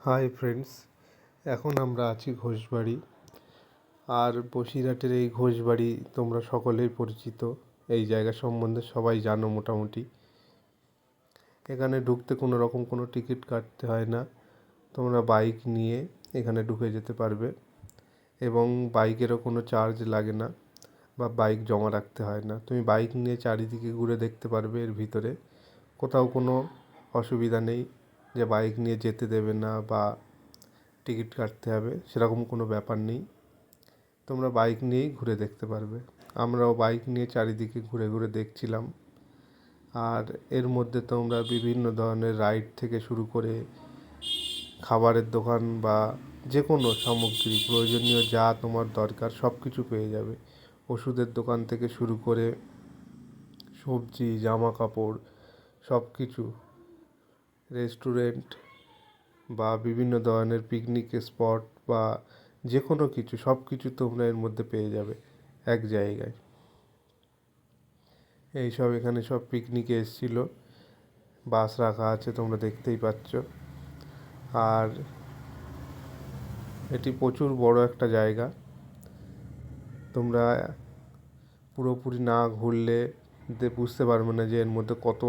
Hi friends, এখন আমরা আছি ঘোষবাড়ি। আর বসিরহাটের এই ঘোষবাড়ি তোমরা সকলেই পরিচিত। এই জায়গা সম্বন্ধে সবাই জানো মোটামুটি। এখানে ঢুকতে কোনো রকম কোনো টিকিট কাটতে হয় না। তোমরা বাইক নিয়ে এখানে ঢুকে যেতে পারবে এবং বাইকেরও কোনো চার্জ লাগে না বা বাইক জমা রাখতে হয় না। তুমি বাইক নিয়ে চারিদিকে ঘুরে দেখতে পারবে। এর ভিতরে কোথাও কোনো অসুবিধা নেই যে বাইক নিয়ে যেতে দেবে না বা টিকিট কাটতে হবে, সেরকম কোনো ব্যাপার নেই। তোমরা বাইক নিয়েই ঘুরে দেখতে পারবে। আমরাও বাইক নিয়ে চারিদিকে ঘুরে ঘুরে দেখছিলাম। আর এর মধ্যে তোমরা বিভিন্ন ধরনের রাইড থেকে শুরু করে খাবারের দোকান বা যে কোনো সামগ্রী প্রয়োজনীয় যা তোমার দরকার সব কিছু পেয়ে যাবে। ওষুধের দোকান থেকে শুরু করে সবজি, জামা কাপড়, সব কিছু, রেস্টুরেন্ট বা বিভিন্ন ধরনের পিকনিক স্পট বা যে কোনো কিছু, সব কিছু তোমরা এর মধ্যে পেয়ে যাবে এক জায়গায়। এইসব এখানে সব পিকনিকে এসেছিলো, বাস রাখা আছে তোমরা দেখতেই পাচ্ছ। আর এটি প্রচুর বড় একটা জায়গা। তোমরা পুরোপুরি না ঘুরলে বুঝতে পারবে না যে এর মধ্যে কত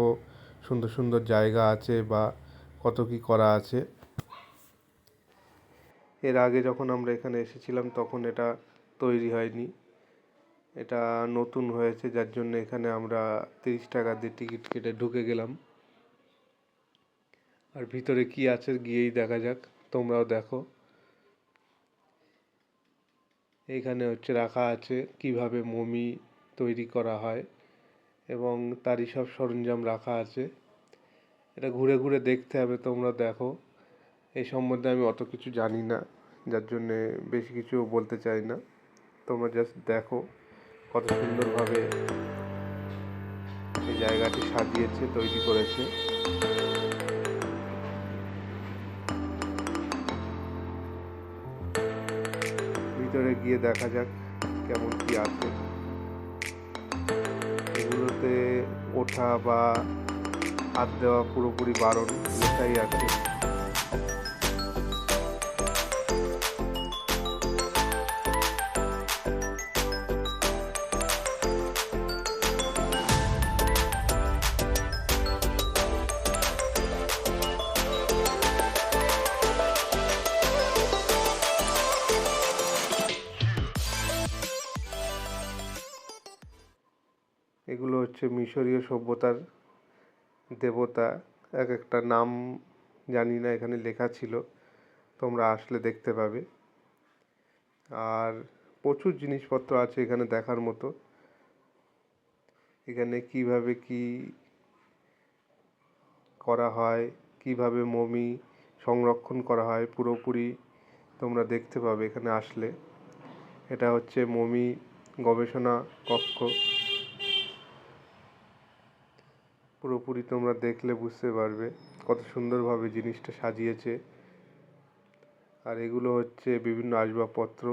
সুন্দর সুন্দর জায়গা আছে বা কত কী করা আছে। এর আগে যখন আমরা এখানে এসেছিলাম তখন এটা তৈরি হয়নি, এটা নতুন হয়েছে, যার জন্য এখানে আমরা 30 টাকা দিয়ে টিকিট কেটে ঢুকে গেলাম। আর ভিতরে কি আছে গিয়েই দেখা যাক, তোমরাও দেখো। এইখানে রাখা আছে কিভাবে মমি তৈরি করা হয় এবং তারই সব সরঞ্জাম রাখা আছে। এটা ঘুরে ঘুরে দেখতে হবে, তোমরা দেখো। এই সম্বন্ধে আমি অত কিছু জানি না, যার জন্যে বেশি কিছু বলতে চাই না। তোমরা জাস্ট দেখো কত সুন্দরভাবে এই জায়গাটি সাজিয়েছে, তৈরি করেছে। ভিতরে গিয়ে দেখা যাক কেমন কি আছে। এগুলোতে ওঠা বা হাত দেওয়া পুরোপুরি বারণ, লেখাই আছে। এগুলো মিশরীয় সভ্যতার দেবতা, এক একটা নাম জানি না, এখানে লেখা ছিল, তোমরা আসলে দেখতে পাবে। আর প্রচুর জিনিসপত্র আছে এখানে দেখার মতো। এখানে কিভাবে কি করা হয়, কিভাবে মমি সংরক্ষণ করা হয় পুরোপুরি তোমরা দেখতে পাবে এখানে আসলে। এটা মমি গবেষণা কক্ষ। পুরোপুরি তোমরা দেখলে বুঝতে পারবে কত সুন্দরভাবে জিনিসটা সাজিয়েছে। আর এগুলো বিভিন্ন আসবাবপত্র।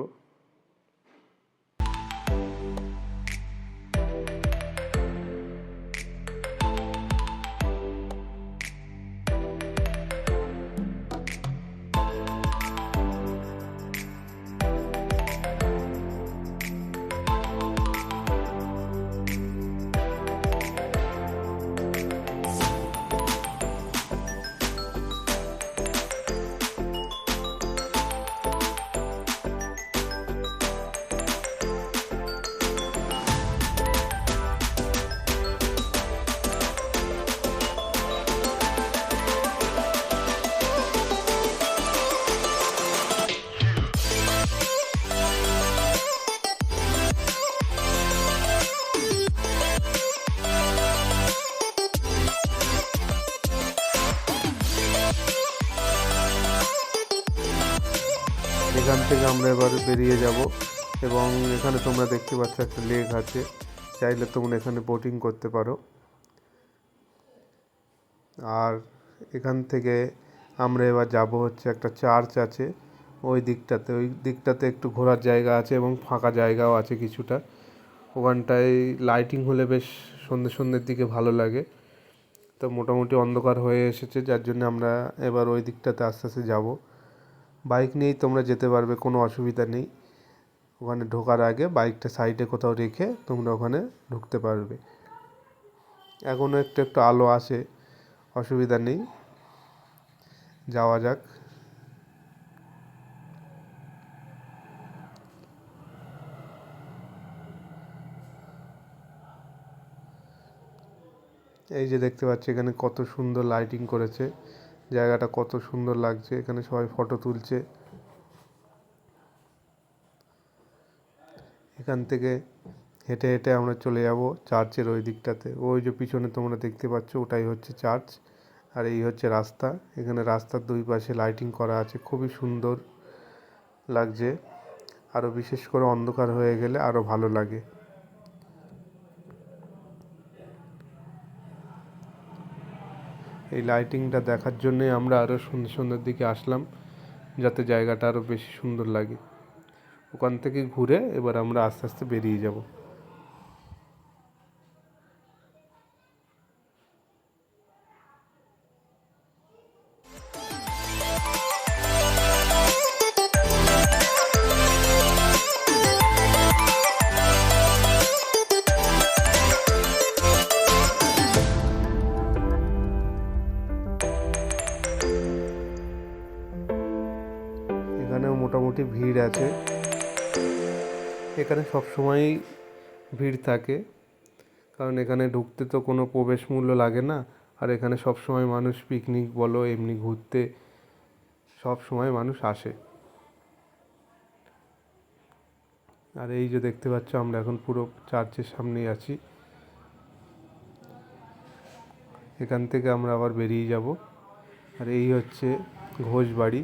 এখান থেকে আমরা এবার বেরিয়ে যাব এবং এখানে তোমরা দেখতে পাচ্ছ একটা লেক আছে, চাইলে তোমরা এখানে বোটিং করতে পারো। আর এখান থেকে আমরা এবার যাব একটা চার্চ আছে ওই দিকটাতে একটু ঘোরার জায়গা আছে এবং ফাঁকা জায়গাও আছে কিছুটা। ওখানটায় লাইটিং হলে বেশ সন্ধ্যের দিকে ভালো লাগে। তো মোটামুটি অন্ধকার হয়ে এসেছে, যার জন্য আমরা এবার ওই দিকটাতে আস্তে আস্তে যাব। বাইক নিয়েই তোমরা যেতে পারবে, কোনো অসুবিধা নেই। ওখানে ঢোকার আগে বাইকটা সাইডে কোথাও রেখে তোমরা ওখানে ঢুকতে পারবে। এখনও একটু একটু আলো আসে, অসুবিধা নেই, যাওয়া যাক। এই যে দেখতে পাচ্ছি এখানে কত সুন্দর লাইটিং করেছে, জায়গাটা কত সুন্দর লাগছে, এখানে সবাই ফটো তুলছে। এখান থেকে হেঁটে হেঁটে আমরা চলে যাব চার্চের ওই দিকটাতে। ওই যে পিছনে তোমরা দেখতে পাচ্ছ ওটাই হচ্ছে চার্চ, আর এই হচ্ছে রাস্তা। এখানে রাস্তার দুই পাশে লাইটিং করা আছে, খুবই সুন্দর লাগছে। আরও বিশেষ করে অন্ধকার হয়ে গেলে আরও ভালো লাগে। এই লাইটিংটা দেখার জন্যই আমরা আরও সন্ধ্যের দিকে আসলাম, যাতে জায়গাটা আরও বেশি সুন্দর লাগে। ওখান থেকে ঘুরে এবার আমরা আস্তে আস্তে বেরিয়ে যাব। এখানেও মোটামুটি ভিড় আছে, এখানে সবসময়ই ভিড় থাকে, কারণ এখানে ঢুকতে তো কোনো প্রবেশ মূল্য লাগে না। আর এখানে সবসময় মানুষ পিকনিক বলো এমনি ঘুরতে সব সময় মানুষ আসে। আর এই যে দেখতে পাচ্ছ আমরা এখন পুরো চার্চের সামনেই আছি। এখান থেকে আমরা আবার বেরিয়ে যাব। আর এই হচ্ছে ঘোষবাড়ি।